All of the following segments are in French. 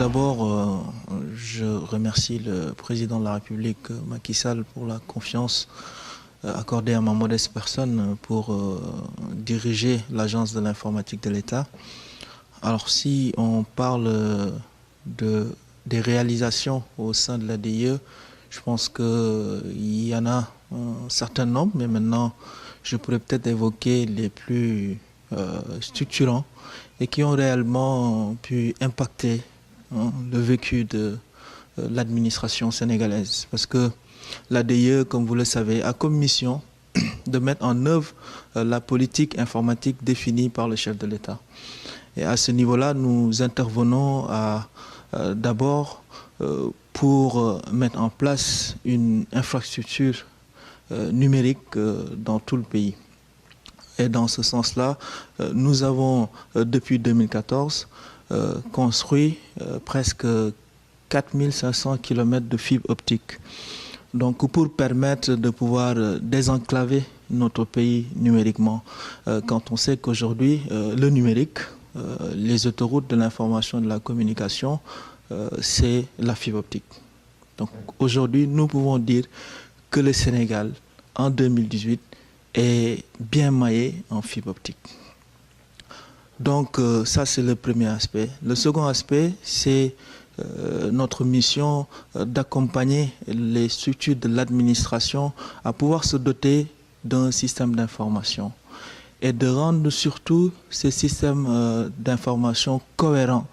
d'abord, je remercie le président de la République, Macky Sall, pour la confiance accordée à ma modeste personne pour diriger l'Agence de l'informatique de l'État. Alors, si on parle des réalisations au sein de l'ADIE, je pense qu'il y en a un certain nombre, mais maintenant, je pourrais peut-être évoquer les plus structurants et qui ont réellement pu impacter le vécu de l'administration sénégalaise. Parce que l'ADIE, comme vous le savez, a comme mission de mettre en œuvre la politique informatique définie par le chef de l'État. Et à ce niveau-là, nous intervenons d'abord pour mettre en place une infrastructure numérique dans tout le pays. Et dans ce sens-là, nous avons, depuis 2014, construit presque 4500 km de fibres optiques. Donc, pour permettre de pouvoir désenclaver notre pays numériquement, quand on sait qu'aujourd'hui, le numérique, les autoroutes de l'information et de la communication, c'est la fibre optique. Donc, aujourd'hui, nous pouvons dire que le Sénégal, en 2018, est bien maillé en fibre optique. Donc ça, c'est le premier aspect. Le second aspect, c'est notre mission d'accompagner les structures de l'administration à pouvoir se doter d'un système d'information et de rendre surtout ces systèmes d'information cohérents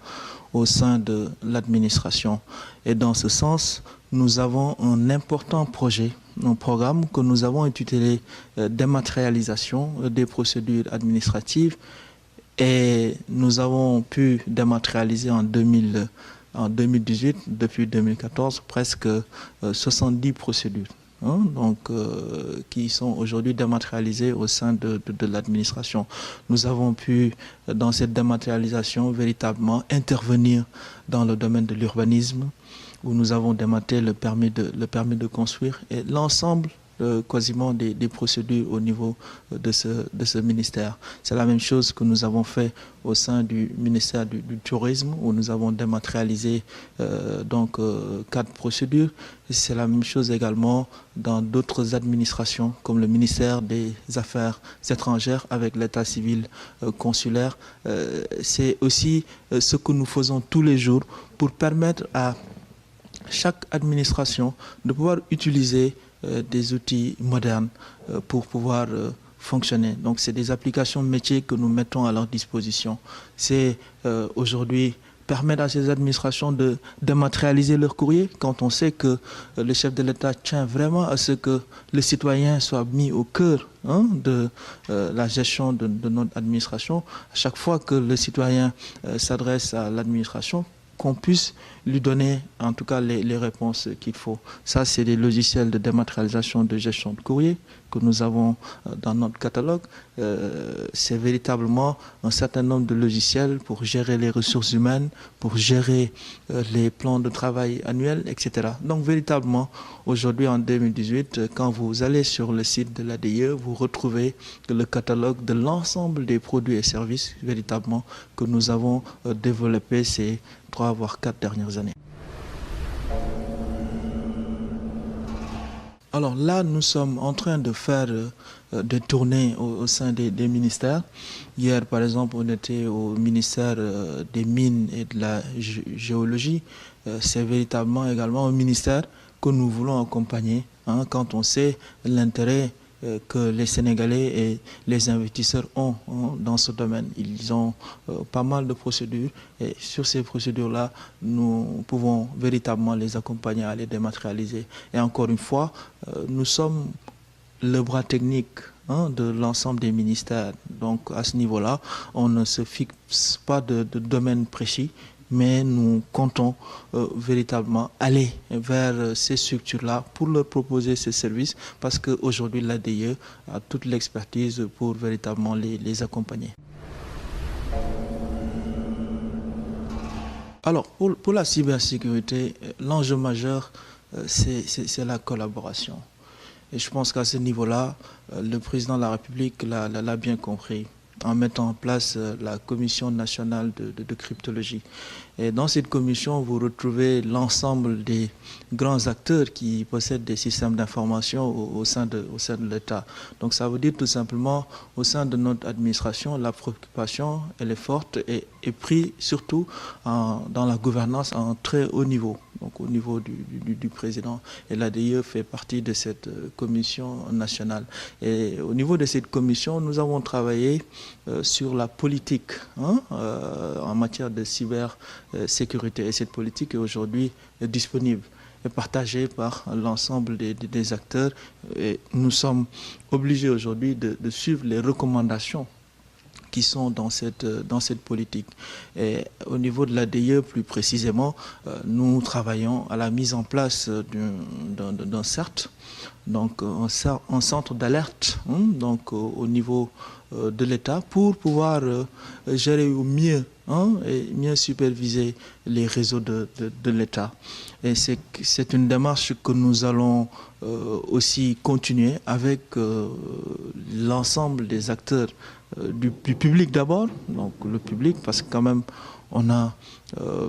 au sein de l'administration. Et dans ce sens, nous avons un important projet, un programme que nous avons intitulé dématérialisation des procédures administratives. Et nous avons pu dématérialiser en 2018, depuis 2014, presque 70 procédures, qui sont aujourd'hui dématérialisées au sein de l'administration. Nous avons pu, dans cette dématérialisation, véritablement intervenir dans le domaine de l'urbanisme, où nous avons dématérialisé le permis de construire et l'ensemble quasiment des procédures au niveau de ce ministère. C'est la même chose que nous avons fait au sein du ministère du Tourisme, où nous avons dématérialisé 4 procédures. C'est la même chose également dans d'autres administrations, comme le ministère des Affaires étrangères avec l'état civil consulaire. C'est aussi ce que nous faisons tous les jours pour permettre à chaque administration de pouvoir utiliser des outils modernes pour pouvoir fonctionner. Donc c'est des applications métiers que nous mettons à leur disposition. C'est aujourd'hui permettre à ces administrations de dématérialiser leur courrier quand on sait que le chef de l'État tient vraiment à ce que le citoyen soit mis au cœur de la gestion de notre administration. À chaque fois que le citoyen s'adresse à l'administration, qu'on puisse lui donner en tout cas les réponses qu'il faut. Ça, c'est des logiciels de dématérialisation de gestion de courrier que nous avons dans notre catalogue. C'est véritablement un certain nombre de logiciels pour gérer les ressources humaines, pour gérer les plans de travail annuels, etc. Donc véritablement, aujourd'hui en 2018, quand vous allez sur le site de l'ADIE, vous retrouvez le catalogue de l'ensemble des produits et services véritablement que nous avons développés ces 3 voire 4 dernières années. Alors là, nous sommes en train de faire des tournées au sein des ministères. Hier, par exemple, on était au ministère des Mines et de la Géologie. C'est véritablement également un ministère que nous voulons accompagner quand on sait l'intérêt que les Sénégalais et les investisseurs ont dans ce domaine. Ils ont pas mal de procédures et sur ces procédures-là, nous pouvons véritablement les accompagner à les dématérialiser. Et encore une fois, nous sommes le bras technique de l'ensemble des ministères. Donc à ce niveau-là, on ne se fixe pas de domaine précis, mais nous comptons véritablement aller vers ces structures-là pour leur proposer ces services parce qu'aujourd'hui l'ADIE a toute l'expertise pour véritablement les accompagner. Alors pour la cybersécurité, l'enjeu majeur c'est la collaboration. Et je pense qu'à ce niveau-là, le président de la République l'a bien compris. en mettant en place la Commission nationale de cryptologie. Et dans cette commission, vous retrouvez l'ensemble des grands acteurs qui possèdent des systèmes d'information au sein de l'État. Donc ça veut dire tout simplement, au sein de notre administration, la préoccupation, elle est forte et est prise surtout dans la gouvernance à un très haut niveau, donc au niveau du président. Et l'ADIE fait partie de cette commission nationale. Et au niveau de cette commission, nous avons travaillé sur la politique en matière de cybersécurité. Et cette politique est aujourd'hui disponible et partagée par l'ensemble des acteurs. Et nous sommes obligés aujourd'hui de suivre les recommandations qui sont dans cette politique. Et au niveau de l'ADIE, plus précisément, nous travaillons à la mise en place d'un CERT, donc un centre d'alerte, donc au niveau de l'État, pour pouvoir gérer au mieux et mieux superviser les réseaux de l'État. Et c'est une démarche que nous allons aussi continuer avec l'ensemble des acteurs du public d'abord, donc le public, parce que quand même on a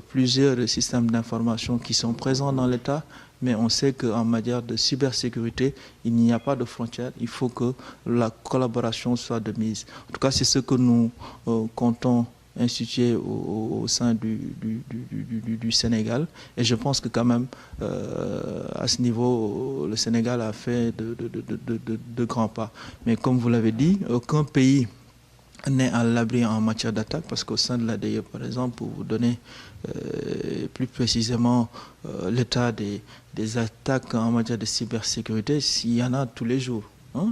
plusieurs systèmes d'information qui sont présents dans l'État, mais on sait qu'en matière de cybersécurité, il n'y a pas de frontières, il faut que la collaboration soit de mise. En tout cas, c'est ce que nous comptons institué au sein du Sénégal. Et je pense que quand même, à ce niveau, le Sénégal a fait de grands pas. Mais comme vous l'avez dit, aucun pays n'est à l'abri en matière d'attaque, parce qu'au sein de l'ADIE, par exemple, pour vous donner plus précisément l'état des attaques en matière de cybersécurité, il y en a tous les jours.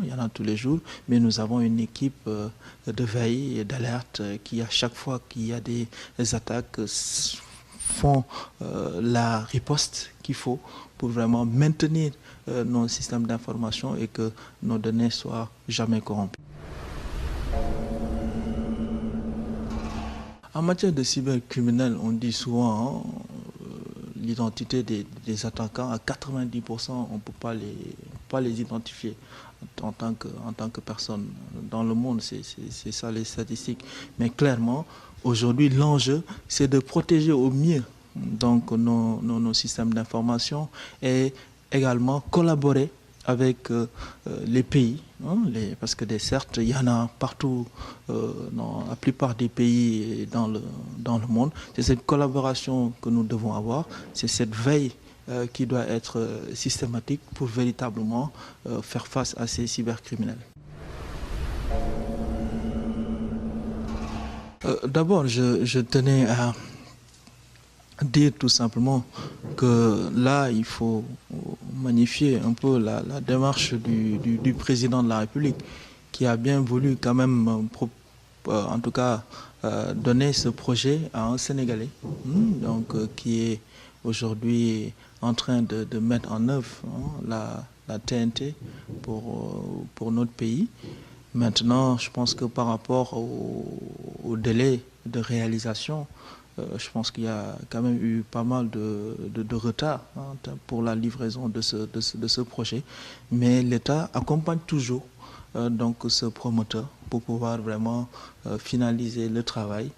Il y en a tous les jours, mais nous avons une équipe de veille et d'alerte qui, à chaque fois qu'il y a des attaques, font la riposte qu'il faut pour vraiment maintenir nos systèmes d'information et que nos données soient jamais corrompues. En matière de cybercriminels, on dit souvent l'identité des attaquants, à 90%, on ne peut pas les identifier en tant que personne. Dans le monde, c'est ça les statistiques. Mais clairement, aujourd'hui, l'enjeu, c'est de protéger au mieux donc, nos systèmes d'information et également collaborer avec les pays, parce que certes, il y en a partout, dans la plupart des pays dans le monde. C'est cette collaboration que nous devons avoir, c'est cette veille qui doit être systématique pour véritablement faire face à ces cybercriminels. D'abord, je tenais à dire tout simplement que là, il faut magnifier un peu la démarche du président de la République qui a bien voulu quand même, en tout cas, donner ce projet à un Sénégalais, donc qui est aujourd'hui en train de mettre en œuvre la TNT pour notre pays. Maintenant, je pense que par rapport au délai de réalisation, je pense qu'il y a quand même eu pas mal de retard pour la livraison de ce projet. Mais l'État accompagne toujours donc ce promoteur pour pouvoir vraiment finaliser le travail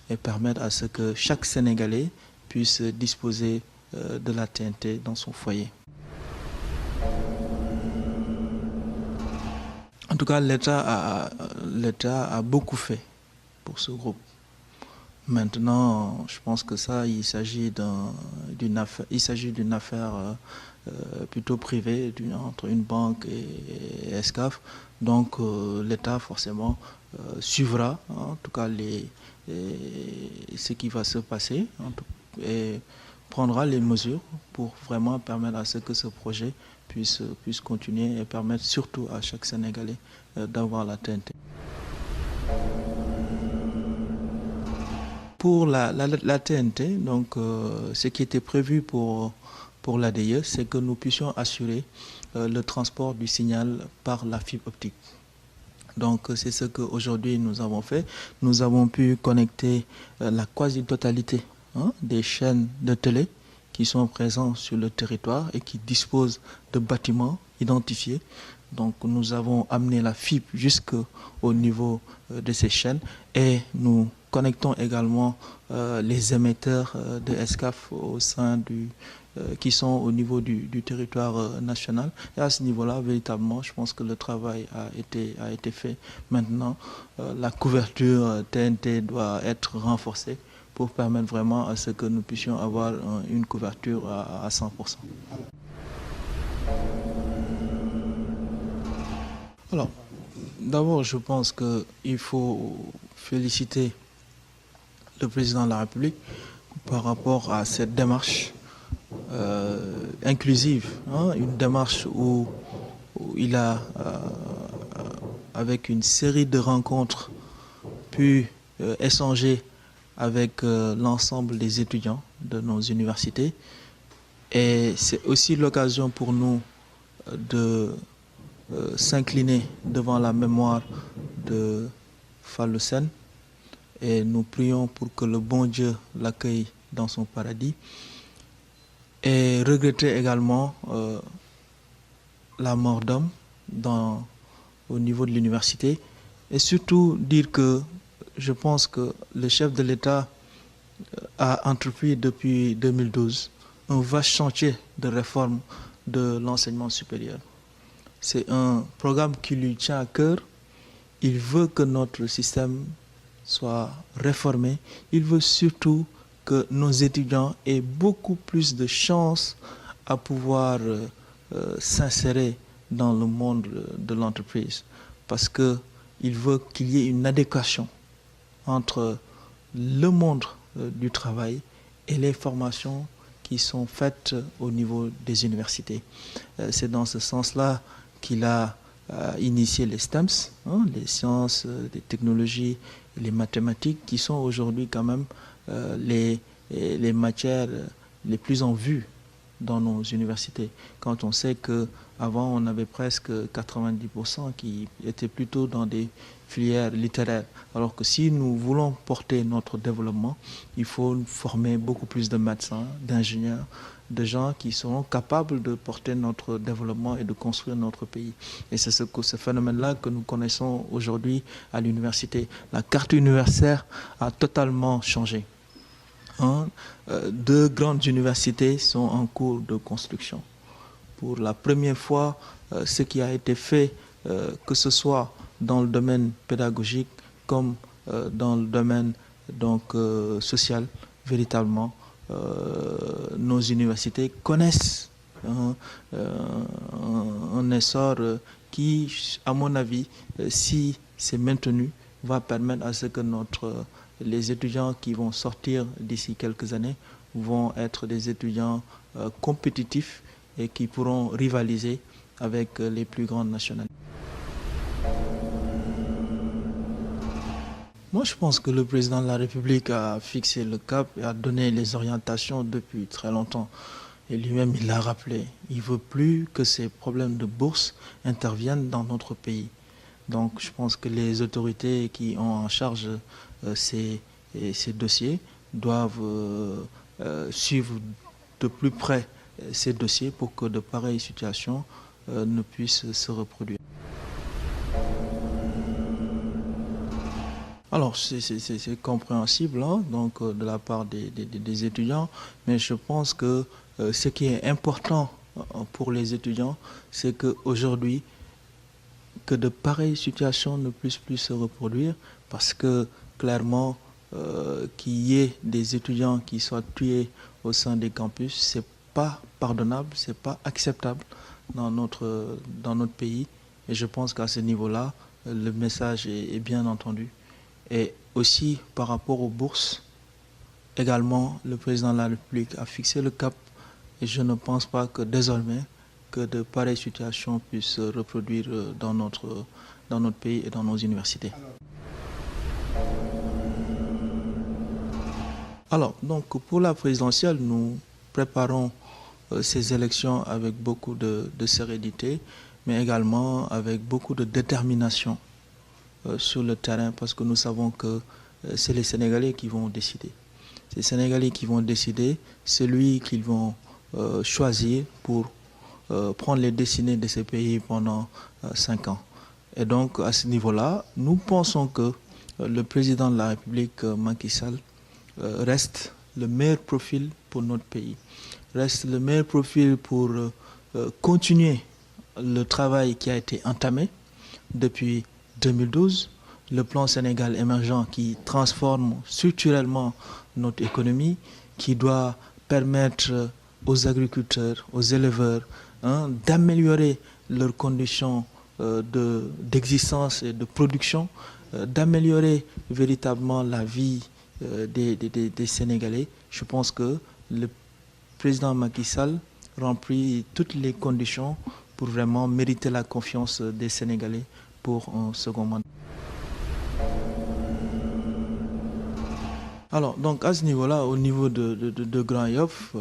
et permettre à ce que chaque Sénégalais puisse disposer de la TNT dans son foyer. En tout cas, l'État a beaucoup fait pour ce groupe. Maintenant, je pense que ça, il s'agit d'une affaire plutôt privée entre une banque et Escaf. Donc, l'État, forcément, suivra, en tout cas, ce qui va se passer et prendra les mesures pour vraiment permettre à ce que ce projet puisse continuer et permettre surtout à chaque Sénégalais d'avoir la TNT. Pour la TNT, donc, ce qui était prévu pour l'ADIE, c'est que nous puissions assurer le transport du signal par la fibre optique. Donc c'est ce qu'aujourd'hui nous avons fait. Nous avons pu connecter la quasi-totalité des chaînes de télé qui sont présents sur le territoire et qui disposent de bâtiments identifiés Donc nous avons amené la fibre jusqu'au niveau de ces chaînes et nous connectons également les émetteurs de Excaf au sein qui sont au niveau du territoire national. Et à ce niveau-là, véritablement, je pense que le travail a été fait. Maintenant, la couverture TNT doit être renforcée pour permettre vraiment à ce que nous puissions avoir une couverture à 100%. Alors, d'abord, je pense qu'il faut féliciter le président de la République par rapport à cette démarche inclusive, hein, une démarche où il a, avec une série de rencontres, pu échanger avec l'ensemble des étudiants de nos universités. Et c'est aussi l'occasion pour nous de s'incliner devant la mémoire de Fallou Sène et nous prions pour que le bon Dieu l'accueille dans son paradis et regretter également la mort d'homme au niveau de l'université et surtout dire que je pense que le chef de l'État a entrepris depuis 2012 un vaste chantier de réforme de l'enseignement supérieur. C'est un programme qui lui tient à cœur. Il veut que notre système soit réformé. Il veut surtout que nos étudiants aient beaucoup plus de chances à pouvoir s'insérer dans le monde de l'entreprise. Parce qu'il veut qu'il y ait une adéquation entre le monde du travail et les formations qui sont faites au niveau des universités. C'est dans ce sens-là qu'il a initié les STEMS, hein, les sciences, les technologies, les mathématiques, qui sont aujourd'hui quand même les matières les plus en vue dans nos universités. Quand on sait qu'avant, on avait presque 90% qui étaient plutôt dans des filières littéraires. Alors que si nous voulons porter notre développement, il faut former beaucoup plus de médecins, d'ingénieurs, de gens qui seront capables de porter notre développement et de construire notre pays. Et c'est ce phénomène-là que nous connaissons aujourd'hui à l'université. La carte universitaire a totalement changé. Hein? Deux grandes universités sont en cours de construction. Pour la première fois, ce qui a été fait, que ce soit dans le domaine pédagogique comme dans le domaine social, véritablement, nos universités connaissent un essor qui, à mon avis, si c'est maintenu, va permettre à ce que les étudiants qui vont sortir d'ici quelques années vont être des étudiants compétitifs et qui pourront rivaliser avec les plus grandes nationalités. Moi, je pense que le président de la République a fixé le cap et a donné les orientations depuis très longtemps. Et lui-même, il l'a rappelé. Il ne veut plus que ces problèmes de bourse interviennent dans notre pays. Donc, je pense que les autorités qui ont en charge ces dossiers doivent suivre de plus près ces dossiers pour que de pareilles situations ne puissent se reproduire. Alors, c'est compréhensible hein, donc, de la part des étudiants, mais je pense que ce qui est important pour les étudiants, c'est qu'aujourd'hui, que de pareilles situations ne puissent plus se reproduire, parce que clairement, qu'il y ait des étudiants qui soient tués au sein des campus, c'est pas pardonnable, c'est pas acceptable dans notre pays. Et je pense qu'à ce niveau-là, le message est bien entendu. Et aussi par rapport aux bourses, également le président de la République a fixé le cap et je ne pense pas que désormais que de pareilles situations puissent se reproduire dans notre pays et dans nos universités. Alors, donc pour la présidentielle, nous préparons ces élections avec beaucoup de sérénité, mais également avec beaucoup de détermination sur le terrain parce que nous savons que c'est les Sénégalais qui vont décider. C'est les Sénégalais qui vont décider, celui qu'ils vont choisir pour prendre les destinées de ces pays pendant 5 ans. Et donc, à ce niveau-là, nous pensons que le président de la République, Macky Sall, reste le meilleur profil pour notre pays, reste le meilleur profil pour continuer le travail qui a été entamé depuis 2012, le plan Sénégal émergent qui transforme structurellement notre économie, qui doit permettre aux agriculteurs, aux éleveurs, d'améliorer leurs conditions d'existence et de production, d'améliorer véritablement la vie des Sénégalais. Je pense que le président Macky Sall remplit toutes les conditions pour vraiment mériter la confiance des Sénégalais pour un second mandat. Alors, donc à ce niveau-là, au niveau de Grand Yoff,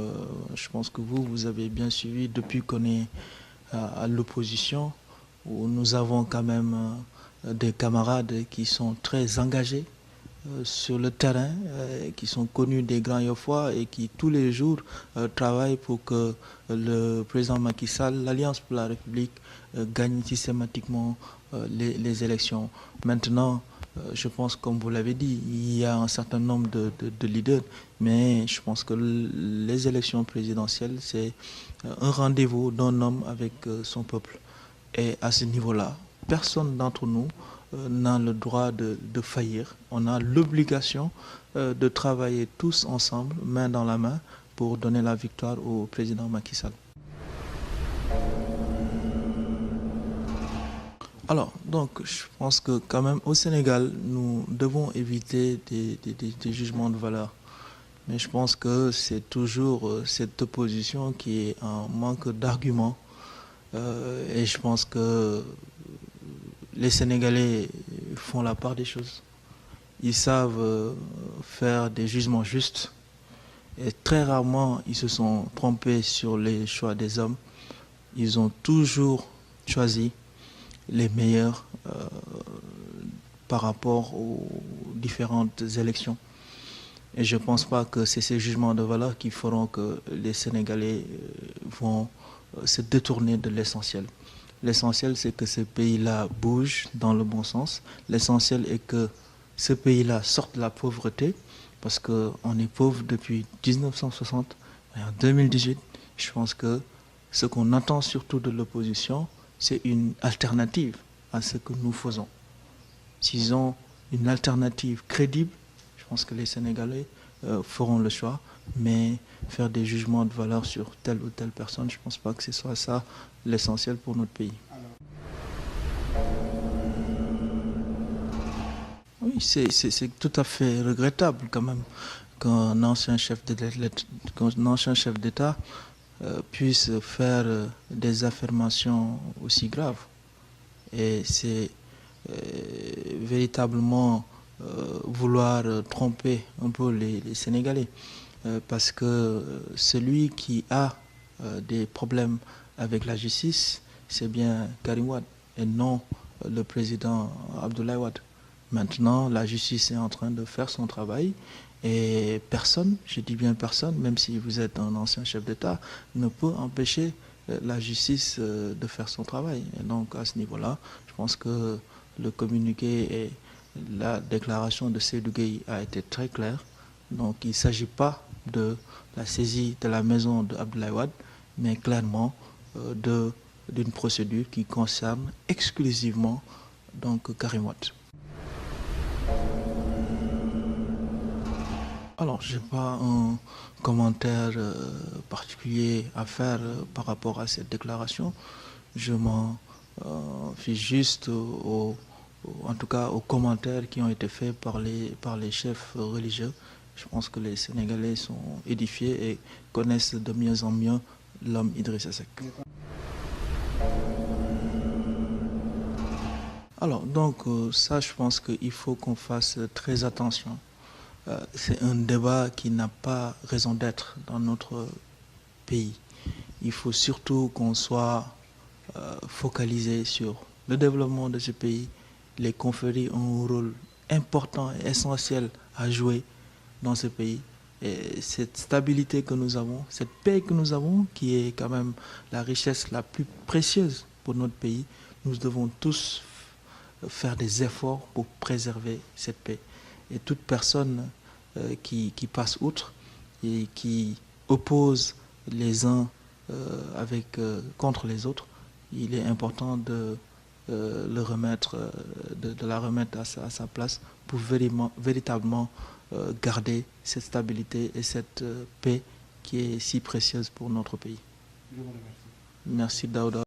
je pense que vous avez bien suivi depuis qu'on est à l'opposition, où nous avons quand même des camarades qui sont très engagés sur le terrain, qui sont connus des Grands Yoffois et qui tous les jours travaillent pour que le président Macky Sall, l'Alliance pour la République, gagne systématiquement les élections. Maintenant, je pense, comme vous l'avez dit, il y a un certain nombre de leaders, mais je pense que les élections présidentielles, c'est un rendez-vous d'un homme avec son peuple. Et à ce niveau-là, personne d'entre nous n'a le droit de faillir. On a l'obligation de travailler tous ensemble, main dans la main, pour donner la victoire au président Macky Sall. Alors, donc, je pense que quand même au Sénégal, nous devons éviter des jugements de valeur. Mais je pense que c'est toujours cette opposition qui est en manque d'arguments. Et je pense que les Sénégalais font la part des choses. Ils savent faire des jugements justes. Et très rarement, ils se sont trompés sur les choix des hommes. Ils ont toujours choisi les meilleurs par rapport aux différentes élections. Et je ne pense pas que c'est ces jugements de valeur qui feront que les Sénégalais vont se détourner de l'essentiel. L'essentiel, c'est que ce pays-là bouge dans le bon sens. L'essentiel est que ce pays-là sorte de la pauvreté, parce qu'on est pauvre depuis 1960. Et en 2018, je pense que ce qu'on attend surtout de l'opposition, c'est une alternative à ce que nous faisons. S'ils ont une alternative crédible, je pense que les Sénégalais feront le choix, mais faire des jugements de valeur sur telle ou telle personne, je ne pense pas que ce soit ça l'essentiel pour notre pays. Oui, c'est tout à fait regrettable quand même qu'un ancien chef d'État puisse faire des affirmations aussi graves. Et c'est véritablement vouloir tromper un peu les Sénégalais. Parce que celui qui a des problèmes avec la justice, c'est bien Karim Wade et non le président Abdoulaye Wade. Maintenant, la justice est en train de faire son travail et personne, je dis bien personne, même si vous êtes un ancien chef d'État, ne peut empêcher la justice de faire son travail. Et donc, à ce niveau-là, je pense que le communiqué et la déclaration de Seydou Gueye a été très claire. Donc, il ne s'agit pas de la saisie de la maison d'Abdoulaye Wade, mais clairement d'une procédure qui concerne exclusivement donc, Karim Wade. Alors, je n'ai pas un commentaire particulier à faire par rapport à cette déclaration. Je m'en fiche juste en tout cas aux commentaires qui ont été faits par les chefs religieux. Je pense que les Sénégalais sont édifiés et connaissent de mieux en mieux l'homme Idrissa Seck. Alors, donc, ça, je pense qu'il faut qu'on fasse très attention. C'est un débat qui n'a pas raison d'être dans notre pays. Il faut surtout qu'on soit focalisé sur le développement de ce pays. Les confréries ont un rôle important et essentiel à jouer dans ce pays. Et cette stabilité que nous avons, cette paix que nous avons, qui est quand même la richesse la plus précieuse pour notre pays, nous devons tous faire des efforts pour préserver cette paix. Et toute personne qui passe outre et qui oppose les uns contre les autres, il est important de la remettre à sa place pour véritablement garder cette stabilité et cette paix qui est si précieuse pour notre pays. Je vous remercie. Merci Daouda.